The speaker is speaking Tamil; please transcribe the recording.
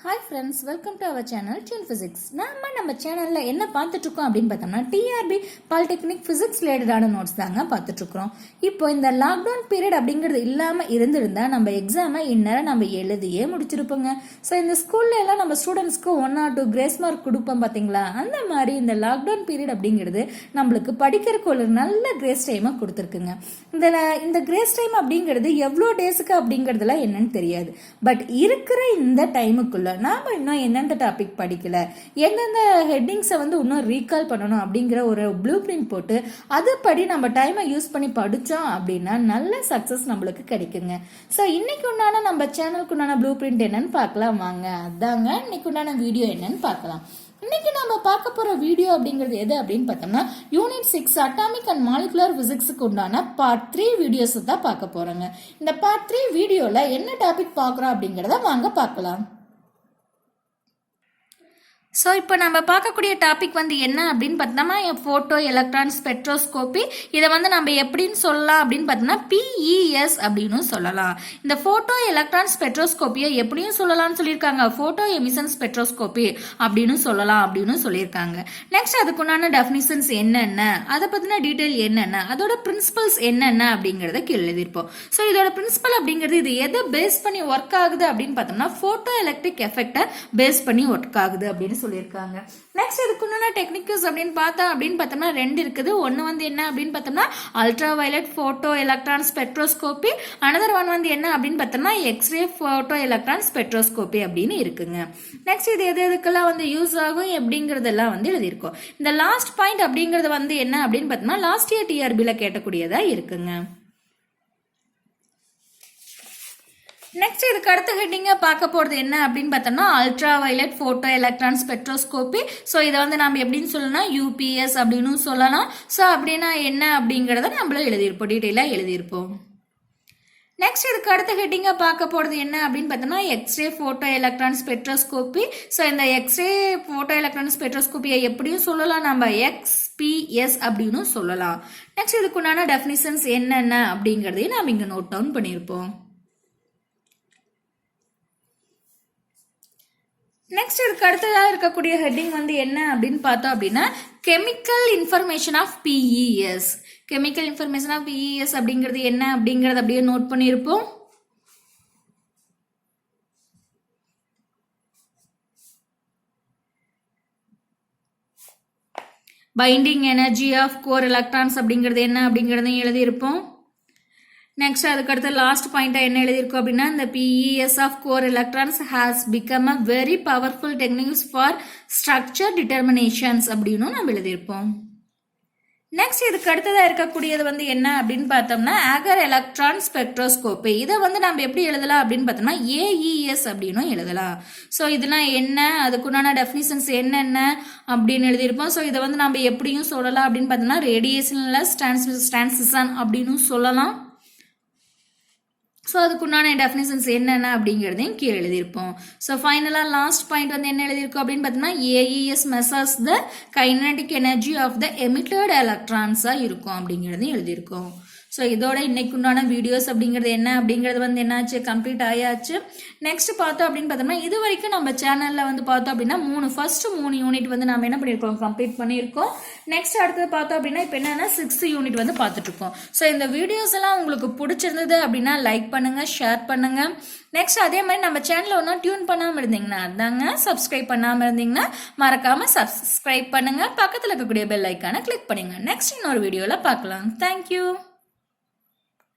Hi friends, welcome to our channel tune physics. நம்ம சேனலில் என்ன பார்த்துட்ருக்கோம் அப்படின்னு பார்த்தோம்னா டிஆர்பி பாலிடெக்னிக் ஃபிசிக்ஸ் ரிலேட்டடான நோட்ஸ் தாங்க பார்த்துட்ருக்குறோம். இப்போ இந்த லாக்டவுன் பீரியட் அப்படிங்கிறது இல்லாமல் இருந்திருந்தா நம்ம எக்ஸாமை இந்நேரம் நம்ம எழுதியே முடிச்சிருப்போங்க. ஸோ இந்த ஸ்கூல்ல எல்லாம் நம்ம ஸ்டூடெண்ட்ஸ்க்கு 1 or 2 கிரேஸ் மார்க் கொடுப்போம் பார்த்தீங்களா, அந்த மாதிரி இந்த லாக்டவுன் பீரியட் அப்படிங்கிறது நம்மளுக்கு படிக்கிறதுக்கு ஒரு நல்ல கிரேஸ் டைமை கொடுத்துருக்குங்க. இந்த கிரேஸ் டைம் அப்படிங்கிறது எவ்வளோ டேஸுக்கு அப்படிங்கிறதுலாம் என்னன்னு தெரியாது. பட் இருக்கிற இந்த டைமுக்குள்ள நாம இன்னும் எந்தெந்த டாபிக் படிக்கல, எந்தெந்த ஹெட்டிங்ஸை இன்னும் ரீகால் பண்ணணும் அப்படிங்கிற ஒரு ப்ளூ பிரிண்ட் போட்டு அதுபடி நம்ம டைமை யூஸ் பண்ணி படித்தோம் அப்படின்னா நல்ல சக்ஸஸ் நம்மளுக்கு கிடைக்குங்க. ஸோ இன்னைக்கு உண்டான நம்ம சேனலுக்கு உண்டான ப்ளூ பிரிண்ட் என்னன்னு பார்க்கலாம் வாங்க. அதாங்க இன்னைக்கு உண்டான வீடியோ என்னன்னு பார்க்கலாம். இன்னைக்கு நம்ம பார்க்க போற வீடியோ அப்படிங்கிறது எது அப்படின்னு பார்த்தோம்னா யூனிட் 6 அட்டாமிக் அண்ட் மாலிகுலர் பிசிக்ஸுக்கு உண்டான பார்ட் 3 வீடியோஸ் தான் பார்க்க போறோங்க. இந்த பார்ட் 3 வீடியோல என்ன டாபிக் பார்க்குறோம் அப்படிங்கிறத வாங்க பார்க்கலாம். ஸோ இப்போ நம்ம பார்க்கக்கூடிய டாபிக் என்ன அப்படின்னு பார்த்தோம்னா ஃபோட்டோ எலக்ட்ரான் ஸ்பெக்ட்ரோஸ்கோபி. இதை நம்ம எப்படின்னு சொல்லலாம் அப்படின்னு பார்த்தோம்னா PES அப்படின்னு சொல்லலாம். இந்த ஃபோட்டோ எலக்ட்ரான் ஸ்பெக்ட்ரோஸ்கோப்பியை எப்படியும் சொல்லலாம்னு சொல்லியிருக்காங்க, ஃபோட்டோ எமிஷன் ஸ்பெக்ட்ரோஸ்கோபி அப்படின்னு சொல்லலாம் அப்படின்னு சொல்லியிருக்காங்க. நெக்ஸ்ட் அதுக்குண்டான டெஃபினிஷன்ஸ் என்னென்ன, அதை பற்றின டீட்டெயில் என்னென்ன, அதோட பிரின்சிபல்ஸ் என்னென்ன அப்படிங்கிறத எழுதியிருப்போம். ஸோ இதோட பிரின்சிபல் அப்படிங்கிறது இது எதை பேஸ் பண்ணி ஒர்க் ஆகுது அப்படின்னு பார்த்தோம்னா ஃபோட்டோ எலக்ட்ரிக் எஃபெக்டை பேஸ் பண்ணி ஒர்க் ஆகுது அப்படின்னு சொல்லியிருக்காங்க. நெக்ஸ்ட் இதுக்குண்டான டெக்னிக்ஸ் அப்படின்னு பார்த்தோம்னா 2 இருக்குது. ஒன்று என்ன அப்படின்னு பார்த்தோம்னா ultra violet photo electron spectroscopy, another one என்ன அப்படின்னு பார்த்தோம்னா எக்ஸ்ரே போட்டோ எலக்ட்ரான் ஸ்பெக்ட்ரோஸ்கோபி அப்படின்னு இருக்குங்க. நெக்ஸ்ட் இது எதுக்கெல்லாம் யூஸ் ஆகும் அப்படிங்கறதெல்லாம் எழுதியிருக்கோம். இந்த லாஸ்ட் பாயிண்ட் அப்படிங்கிறது என்ன அப்படின்னு பார்த்தோம்னா லாஸ்ட் இயர் டிஆர்பில கேட்டக்கூடியதா இருக்குங்க. நெக்ஸ்ட் இதுக்கு அடுத்த ஹெட்டிங்க பார்க்க போறது என்ன அப்படின்னு பார்த்தோம்னா ultra violet photo electron spectroscopy. So இதை நம்ம எப்படின்னு சொல்லலாம் UPS அப்படின்னு சொல்லலாம். ஸோ அப்படின்னா என்ன அப்படிங்கிறத நம்மளும் எழுதியிருப்போம், டீட்டெயிலாக எழுதியிருப்போம். நெக்ஸ்ட் இதுக்கு அடுத்த ஹெட்டிங்க பார்க்க போறது என்ன அப்படின்னு பார்த்தோம்னா X ray photo electron spectroscopy. So இந்த எக்ஸ்ரே போட்டோ எலக்ட்ரான் ஸ்பெக்ட்ரோஸ்கோபியை எப்படியும் சொல்லலாம், நம்ம XPS அப்படின்னு சொல்லலாம். நெக்ஸ்ட் இதுக்குண்டான டெஃபினிஷன்ஸ் என்னென்ன அப்படிங்கிறதையும் நம்ம இங்கே நோட் டவுன் பண்ணியிருப்போம். நெக்ஸ்ட் இதுக்கு அடுத்ததாக இருக்கக்கூடிய ஹெட்டிங் என்ன அப்படின்னு பார்த்தோம் அப்படின்னா chemical information of PES. Chemical information of PES அப்படிங்கிறது என்ன அப்படிங்கறத அப்படியே நோட் பண்ணியிருப்போம். Binding energy of core electrons அப்படிங்கிறது என்ன அப்படிங்கறதையும் எழுதியிருப்போம். நெக்ஸ்ட் அதுக்கு அடுத்த லாஸ்ட் பாயிண்டா என்ன எழுதியிருக்கோம் அப்படின்னா இந்த PES of core electrons has become a very powerful techniques for structure determinations அப்படின்னு நம்ம எழுதியிருப்போம். நெக்ஸ்ட் இதுக்கு அடுத்ததா இருக்கக்கூடியது என்ன அப்படின்னு பார்த்தோம்னா ஆகர் எலக்ட்ரான் ஸ்பெக்ட்ரோஸ்கோபி. இதை நம்ம எப்படி எழுதலாம் அப்படின்னு பார்த்தோம்னா AES அப்படின்னு எழுதலாம். ஸோ இதெல்லாம் என்ன, அதுக்குண்டான டெஃபினிஷன்ஸ் என்னென்ன அப்படின்னு எழுதியிருப்போம். ஸோ இதை நம்ம எப்படியும் சொல்லலாம் அப்படின்னு பார்த்தோம்னா ரேடியேஷன்லெஸ் டிரான்சிஷன் அப்படின்னு சொல்லலாம். ஸோ அதுக்குண்டான டெஃபினிஷன்ஸ் என்னென்ன அப்படிங்கிறதையும் கீழே எழுதியிருப்போம். ஸோ ஃபைனலாக லாஸ்ட் பாயிண்ட் என்ன எழுதியிருக்கோம் அப்படின்னு பார்த்தோம்னா AES measures the kinetic energy of the emitted எலக்ட்ரான்ஸாக இருக்கும் அப்படிங்கிறதையும் எழுதியிருக்கோம். ஸோ இதோட இன்னைக்கு உண்டான வீடியோஸ் அப்படிங்கிறது என்ன அப்படிங்கிறது என்னாச்சு, கம்ப்ளீட் ஆயாச்சு. நெக்ஸ்ட் பார்த்தோம் அப்படின்னு பார்த்தோம்னா இது வரைக்கும் நம்ம சேனலில் பார்த்தோம் அப்படின்னா ஃபர்ஸ்ட் 3 யூனிட் நம்ம என்ன பண்ணியிருக்கோம், கம்ப்ளீட் பண்ணியிருக்கோம். நெக்ஸ்ட் அடுத்தது பார்த்தோம் அப்படின்னா இப்போ என்னன்னா 6th யூனிட் பார்த்துட்டு இருக்கோம். ஸோ இந்த வீடியோஸ் எல்லாம் உங்களுக்கு பிடிச்சிருந்தது அப்படின்னா லைக் பண்ணுங்க, ஷேர் பண்ணுங்க. நெக்ஸ்ட் அதே மாதிரி நம்ம சேனலை ஒன்றும் டியூன் பண்ணாமல் இருந்தீங்கன்னா அதாங்க, சப்ஸ்கிரைப் பண்ணாமல் இருந்தீங்கன்னா மறக்காம சப்ஸ்கிரைப் பண்ணுங்க, பக்கத்தில் இருக்கக்கூடிய பெல் ஐக்கானை கிளிக் பண்ணுங்க. நெக்ஸ்ட் இன்னொரு வீடியோவில் பார்க்கலாம். தேங்க்யூ.